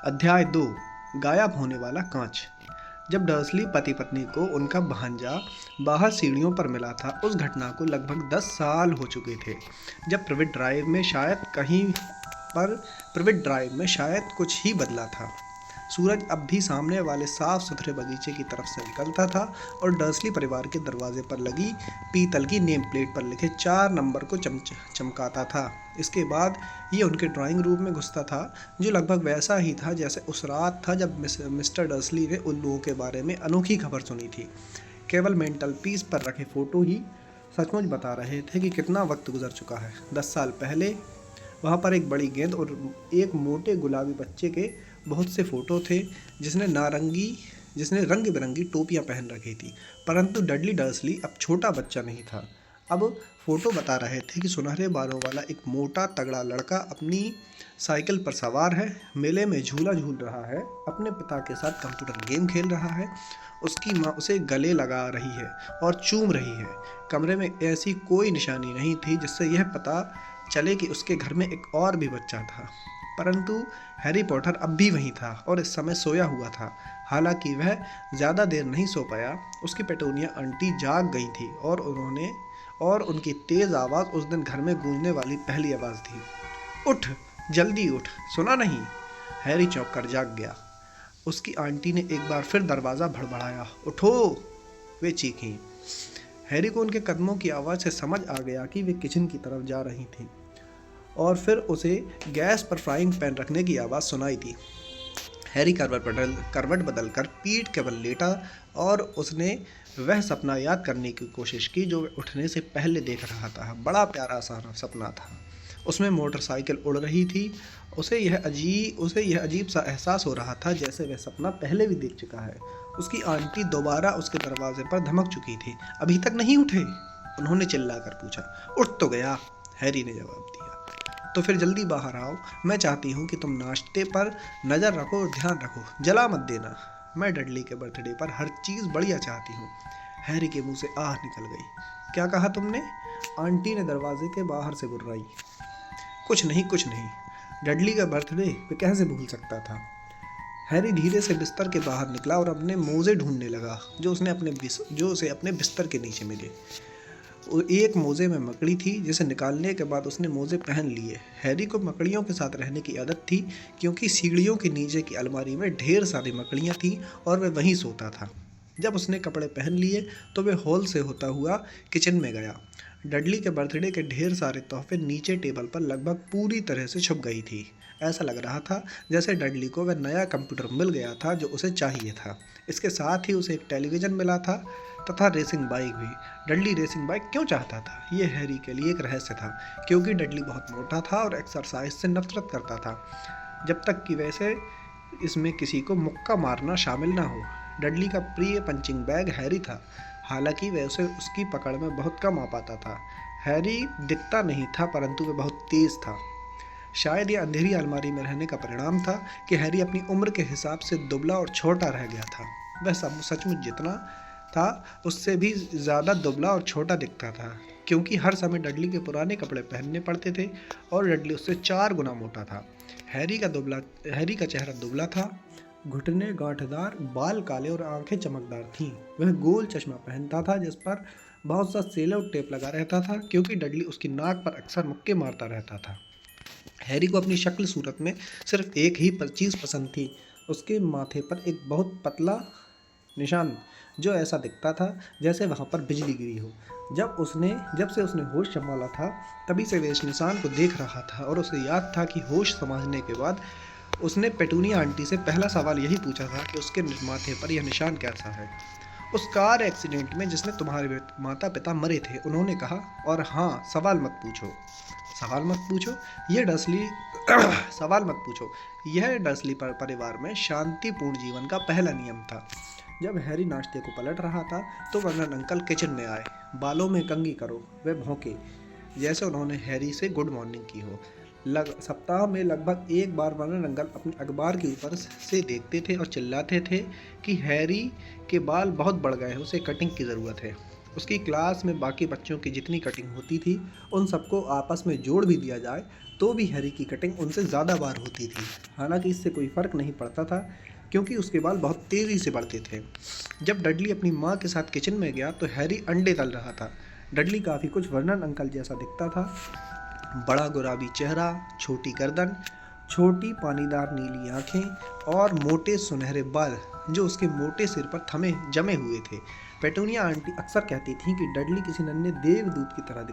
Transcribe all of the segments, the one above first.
अध्याय 2 गायब होने वाला कांच। जब डर्सली पति पत्नी को उनका भांजा बाहर सीढ़ियों पर मिला था, उस घटना को लगभग 10 साल हो चुके थे। जब प्रिवेट ड्राइव में शायद कुछ ही बदला था। सूरज अब भी सामने वाले साफ सुथरे बगीचे की तरफ से निकलता था और डर्सली परिवार के दरवाजे पर लगी पीतल की नेम प्लेट पर लिखे 4 नंबर को चमकाता था। इसके बाद ये उनके ड्राइंग रूम में घुसता था, जो लगभग वैसा ही था जैसे उस रात था जब मिस्टर डर्सली ने उल्लुओं के बारे में अनोखी खबर सुनी थी। केवल मेंटल पीस पर रखे फोटो ही सचमुच बता रहे थे कि कितना वक्त गुजर चुका है। 10 साल पहले वहाँ पर एक बड़ी गेंद और एक मोटे गुलाबी बच्चे के बहुत से फ़ोटो थे, जिसने रंग बिरंगी टोपियाँ पहन रखी थी। परंतु डडली डर्सली अब छोटा बच्चा नहीं था। अब फ़ोटो बता रहे थे कि सुनहरे बालों वाला एक मोटा तगड़ा लड़का अपनी साइकिल पर सवार है, मेले में झूला झूल रहा है, अपने पिता के साथ कंप्यूटर गेम खेल रहा है। उसकी माँ उसे गले लगा रही है और चूम रही है। कमरे में ऐसी कोई निशानी नहीं थी जिससे यह पता चले कि उसके घर में एक और भी बच्चा था। परंतु हैरी पॉटर अब भी वहीं था और इस समय सोया हुआ था। हालांकि वह ज़्यादा देर नहीं सो पाया। उसकी पेटूनिया आंटी जाग गई थी और उनकी तेज़ आवाज़ उस दिन घर में गूंजने वाली पहली आवाज़ थी। उठ, जल्दी उठ, सुना नहीं? हैरी चौंक कर जाग गया। उसकी आंटी ने एक बार फिर दरवाज़ा भड़बड़ाया। उठो, वे चीखीं। हैरी को उनके कदमों की आवाज़ से समझ आ गया कि वे किचन की तरफ जा रही थीं और फिर उसे गैस पर फ्राइंग पैन रखने की आवाज़ सुनाई दी। हैरी करवट बदलकर पीठ के बल लेटा और उसने वह सपना याद करने की कोशिश की जो वह उठने से पहले देख रहा था। बड़ा प्यारा सा सपना था। उसमें मोटरसाइकिल उड़ रही थी। उसे यह अजीब सा एहसास हो रहा था जैसे वह सपना पहले भी देख चुका है। उसकी आंटी दोबारा उसके दरवाजे पर धमक चुकी थी। अभी तक नहीं उठे? उन्होंने चिल्लाकर पूछा। उठ तो गया, हैरी ने जवाब दिया। तो फिर जल्दी बाहर आओ। मैं चाहती हूँ कि तुम नाश्ते पर नज़र रखो और ध्यान रखो, जला मत देना। मैं डडली के बर्थडे पर हर चीज़ बढ़िया चाहती हूँ। हैरी के मुंह से आह निकल गई। क्या कहा तुमने? आंटी ने दरवाजे के बाहर से गुर्राई। कुछ नहीं। डडली का बर्थडे वे कैसे भूल सकता था? हैरी धीरे से बिस्तर के बाहर निकला और अपने मोजे ढूंढने लगा जो उसे अपने बिस्तर के नीचे मिले। एक मोजे में मकड़ी थी जिसे निकालने के बाद उसने मोजे पहन लिए। हैरी को मकड़ियों के साथ रहने की आदत थी क्योंकि सीढ़ियों के नीचे की अलमारी में ढेर सारी मकड़ियाँ थीं और वह वहीं सोता था। जब उसने कपड़े पहन लिए तो वह हॉल से होता हुआ किचन में गया। डडली के बर्थडे के ढेर सारे तोहफे नीचे टेबल पर लगभग पूरी तरह से छुप गई थी। ऐसा लग रहा था जैसे डडली को वह नया कंप्यूटर मिल गया था जो उसे चाहिए था। इसके साथ ही उसे एक टेलीविज़न मिला था तथा रेसिंग बाइक भी। डडली रेसिंग बाइक क्यों चाहता था? ये हैरी के लिए एक रहस्य था, क्योंकि डडली बहुत मोटा था और एक्सरसाइज से नफरत करता था, जब तक कि वैसे इसमें किसी को मुक्का मारना शामिल ना हो। डडली का प्रिय पंचिंग बैग हैरी था, हालांकि वह उसे उसकी पकड़ में बहुत कम आ पाता था। हैरी दिखता नहीं था परंतु वह बहुत तेज़ था। शायद यह अंधेरी अलमारी में रहने का परिणाम था कि हैरी अपनी उम्र के हिसाब से दुबला और छोटा रह गया था। वह सचमुच जितना था उससे भी ज़्यादा दुबला और छोटा दिखता था, क्योंकि हर समय डडली के पुराने कपड़े पहनने पड़ते थे और डडली उससे 4 गुना मोटा था। हैरी का चेहरा दुबला था, घुटने गांठदार, बाल काले और आंखें चमकदार थीं। वह गोल चश्मा पहनता था जिस पर बहुत सा सेलो टेप लगा रहता था, क्योंकि डडली उसकी नाक पर अक्सर मुक्के मारता रहता था। हैरी को अपनी शक्ल सूरत में सिर्फ एक ही चीज़ पसंद थी, उसके माथे पर एक बहुत पतला निशान जो ऐसा दिखता था जैसे वहाँ पर बिजली गिरी हो। जब से उसने होश संभाला था तभी से वह इस निशान को देख रहा था और उसे याद था कि होश संभालने के बाद उसने पेटूनिया आंटी से पहला सवाल यही पूछा था कि उसके माथे पर यह निशान कैसा है। उस कार एक्सीडेंट में जिसमें तुम्हारे माता पिता मरे थे, उन्होंने कहा। और हाँ, सवाल मत पूछो। यह डर्सली परिवार में शांतिपूर्ण जीवन का पहला नियम था। जब हैरी नाश्ते को पलट रहा था तो वर्नन अंकल किचन में आए। बालों में कंघी करो, वे भौंके, जैसे उन्होंने हैरी से गुड मॉर्निंग की हो। सप्ताह में लगभग एक बार वर्नन अंकल अपने अखबार के ऊपर से देखते थे और चिल्लाते थे कि हैरी के बाल बहुत बढ़ गए हैं, उसे कटिंग की ज़रूरत है। उसकी क्लास में बाकी बच्चों की जितनी कटिंग होती थी उन सबको आपस में जोड़ भी दिया जाए तो भी हैरी की कटिंग उनसे ज़्यादा बार होती थी। हालांकि इससे कोई फ़र्क नहीं पड़ता था क्योंकि उसके बाल बहुत तेज़ी से बढ़ते थे। जब डडली अपनी माँ के साथ किचन में गया तो हैरी अंडे तल रहा था। डडली काफ़ी कुछ वर्नन अंकल जैसा दिखता था। बड़ा गुलाबी चेहरा, छोटी गर्दन, छोटी पानीदार नीली आंखें और मोटे सुनहरे बाल जो उसके मोटे सिर पर थमे जमे हुए थे। पेटूनिया आंटी अक्सर कहती थी कि डडली किसी नन्हे देवदूत की तरह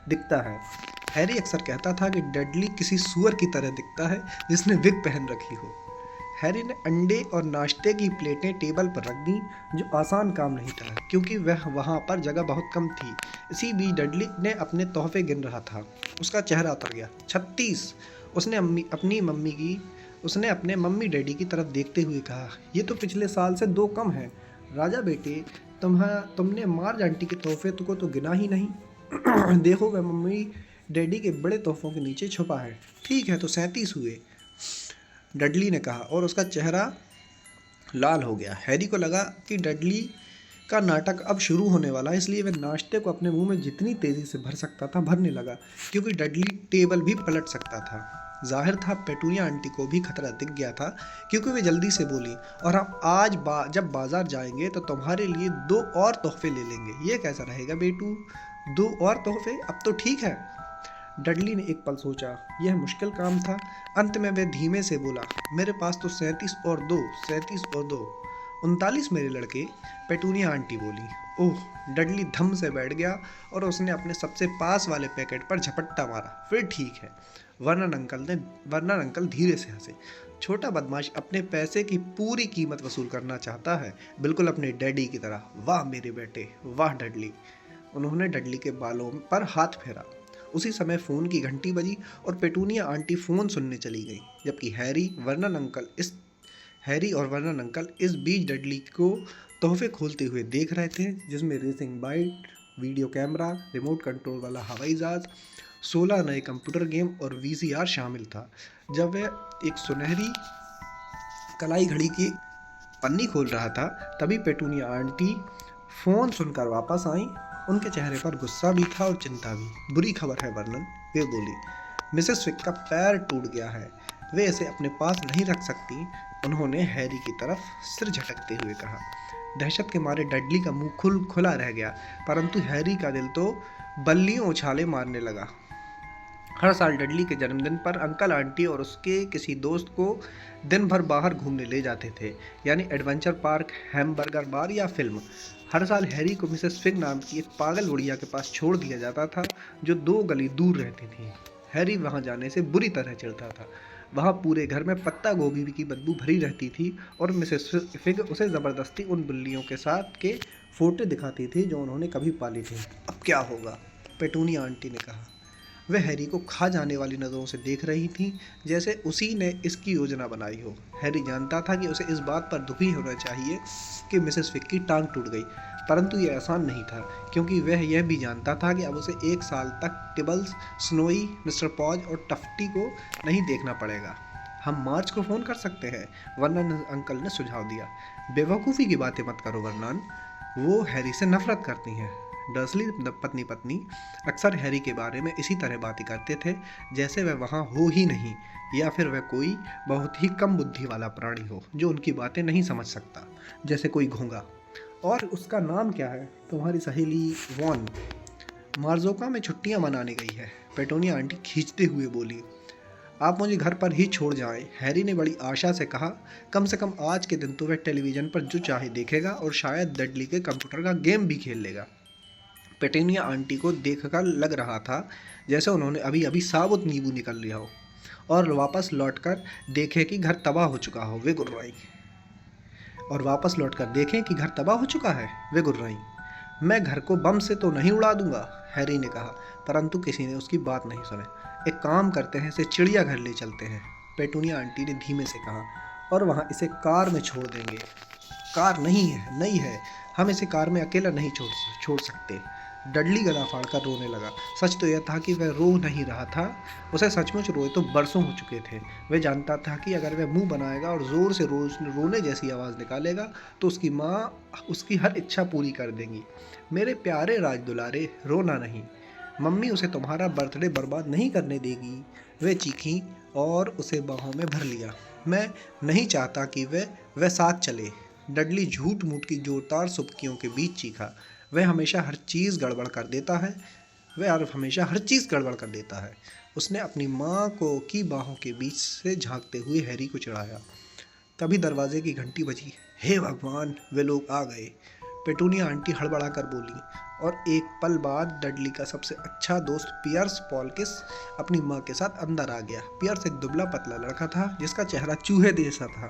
दिखता है। हैरी अक्सर कहता था कि डडली किसी सूअर की तरह दिखता है जिसने विग पहन रखी हो। हैरी ने अंडे और नाश्ते की प्लेटें टेबल पर रख दी, जो आसान काम नहीं था क्योंकि वह वहाँ पर जगह बहुत कम थी। इसी बीच डडली ने अपने तोहफे गिन रहा था। उसका चेहरा उतर गया। 36। उसने अपने मम्मी डैडी की तरफ देखते हुए कहा, ये तो पिछले साल से 2 कम है। राजा बेटे, तुमने मार्ज आंटी के तोहफे को तो गिना ही नहीं। देखो, वह मम्मी डैडी के बड़े तोहफों के नीचे छुपा है। ठीक है, तो 37 हुए, डडली ने कहा और उसका चेहरा लाल हो गया। हैरी को लगा कि डडली का नाटक अब शुरू होने वाला है, इसलिए वह नाश्ते को अपने मुंह में जितनी तेज़ी से भर सकता था भरने लगा, क्योंकि डडली टेबल भी पलट सकता था। जाहिर था पेटूनिया आंटी को भी खतरा दिख गया था, क्योंकि वे जल्दी से बोली, और हम आज जब बाजार जाएंगे तो तुम्हारे लिए 2 और तोहफे ले लेंगे। ये कैसा रहेगा बेटू, 2 और तोहफे? अब तो ठीक है। डडली ने एक पल सोचा, यह मुश्किल काम था। अंत में वह धीमे से बोला, मेरे पास तो 37 और 2, 37 और 2, 39 मेरे लड़के। पेटूनिया आंटी बोली। ओह! डडली धम से बैठ गया और उसने अपने सबसे पास वाले पैकेट पर झपट्टा मारा। फिर ठीक है। वर्नन अंकल धीरे से हंसे। छोटा बदमाश अपने पैसे की पूरी कीमत वसूल करना चाहता है, बिल्कुल अपने डैडी की तरह। वाह मेरे बेटे, वाह डडली। उन्होंने डडली के बालों पर हाथ फेरा। उसी समय फ़ोन की घंटी बजी और पेटूनिया आंटी फ़ोन सुनने चली गई, जबकि हैरी और वर्नन अंकल इस बीच डडली को तोहफे खोलते हुए देख रहे थे, जिसमें racing bike, video camera, remote control वाला हवाई जहाज, 16 नए कंप्यूटर गेम और वीसीआर शामिल था। जब वह एक सुनहरी कलाई घड़ी की पन्नी खोल रहा था, तभी पेटूनिया आंटी फ़ोन सुनकर वापस आई। उनके चेहरे पर गुस्सा भी था और चिंता भी। बुरी खबर है वर्नन, वे बोली। मिसेस फिग का पैर टूट गया है, वे इसे अपने पास नहीं रख सकती, उन्होंने हैरी की तरफ सिर झटकते हुए कहा। दहशत के मारे डडली का मुंह खुला रह गया, परंतु हैरी का दिल तो बल्लियों उछाले मारने लगा। हर साल डडली के जन्मदिन पर अंकल आंटी और उसके किसी दोस्त को दिन भर बाहर घूमने ले जाते थे, यानी एडवेंचर पार्क, हैमबर्गर बार या फिल्म। हर साल हैरी को मिसेस फिग नाम की एक पागल बुढ़िया के पास छोड़ दिया जाता था, जो 2 गली दूर रहती थी। हैरी वहां जाने से बुरी तरह चिढ़ता था। वहां पूरे घर में पत्ता गोभी की बदबू भरी रहती थी और मिसेस फिग उसे ज़बरदस्ती उन बिल्लियों के साथ के फोटो दिखाती थी जो उन्होंने कभी पाली थी। अब क्या होगा, पेटूनिया आंटी ने कहा। वह हैरी को खा जाने वाली नज़रों से देख रही थी, जैसे उसी ने इसकी योजना बनाई हो। हैरी जानता था कि उसे इस बात पर दुखी होना चाहिए कि मिसेस फिग की टांग टूट गई, परंतु यह आसान नहीं था, क्योंकि वह यह भी जानता था कि अब उसे 1 साल तक टिबल्स, स्नोई, मिस्टर पॉज और टफ्टी को नहीं देखना पड़ेगा। हम मार्च को फ़ोन कर सकते हैं, वर्नन अंकल ने सुझाव दिया। बेवकूफ़ी की बातें मत करो वर्नन, वो हैरी से नफरत करती हैं। डर्सली पत्नी अक्सर हैरी के बारे में इसी तरह बातें करते थे, जैसे वह वहाँ हो ही नहीं, या फिर वह कोई बहुत ही कम बुद्धि वाला प्राणी हो जो उनकी बातें नहीं समझ सकता, जैसे कोई घोंगा। और उसका नाम क्या है? तुम्हारी सहेली वॉन मार्जोका में छुट्टियां मनाने गई है, पेटूनिया आंटी खींचते हुए बोली। आप मुझे घर पर ही छोड़ जाएं, हैरी ने बड़ी आशा से कहा। कम से कम आज के दिन तो वह टेलीविज़न पर जो चाहे देखेगा और शायद डडली के कंप्यूटर का गेम भी खेल लेगा। पेटूनिया आंटी को देखकर लग रहा था जैसे उन्होंने अभी अभी साबुत नींबू निकल लिया हो और वापस लौटकर देखें कि घर तबाह हो चुका हो, वे गुर्राई। मैं घर को बम से तो नहीं उड़ा दूंगा, हैरी ने कहा, परंतु किसी ने उसकी बात नहीं सुनी। एक काम करते हैं, इसे चिड़ियाघर ले चलते हैं, पेटूनिया आंटी ने धीमे से कहा, और वहाँ इसे कार में छोड़ देंगे। कार नहीं है, हम इसे कार में अकेला नहीं छोड़ सकते। डडली गला फाड़कर रोने लगा। सच तो यह था कि वह रो नहीं रहा था, उसे सचमुच रोए तो बरसों हो चुके थे। वह जानता था कि अगर वह मुंह बनाएगा और ज़ोर से रोने जैसी आवाज़ निकालेगा तो उसकी माँ उसकी हर इच्छा पूरी कर देंगी। मेरे प्यारे राज दुलारे, रोना नहीं, मम्मी उसे तुम्हारा बर्थडे बर्बाद नहीं करने देगी। वह चीखी और उसे बाहों में भर लिया। मैं नहीं चाहता कि वह साथ चले, डडली झूठ मूठ की जोरदार सुबकियों के बीच चीखा। वह हमेशा हर चीज़ गड़बड़ कर देता है, वह हमेशा हर चीज़ गड़बड़ कर देता है। उसने अपनी माँ को की बाहों के बीच से झांकते हुए हैरी को चिढ़ाया। तभी दरवाजे की घंटी बजी। हे भगवान, वे लोग आ गए, पेटूनिया आंटी हड़बड़ा कर बोली। और एक पल बाद डडली का सबसे अच्छा दोस्त पियर्स पॉलकिस अपनी माँ के साथ अंदर आ गया। पियर्स एक दुबला पतला लड़का था जिसका चेहरा चूहे जैसा था।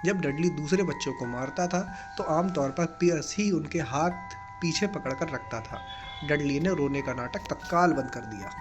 जब डडली दूसरे बच्चों को मारता था तो आमतौर पर पियर्स ही उनके हाथ पीछे पकड़कर रखता था। डडली ने रोने का नाटक तत्काल बंद कर दिया।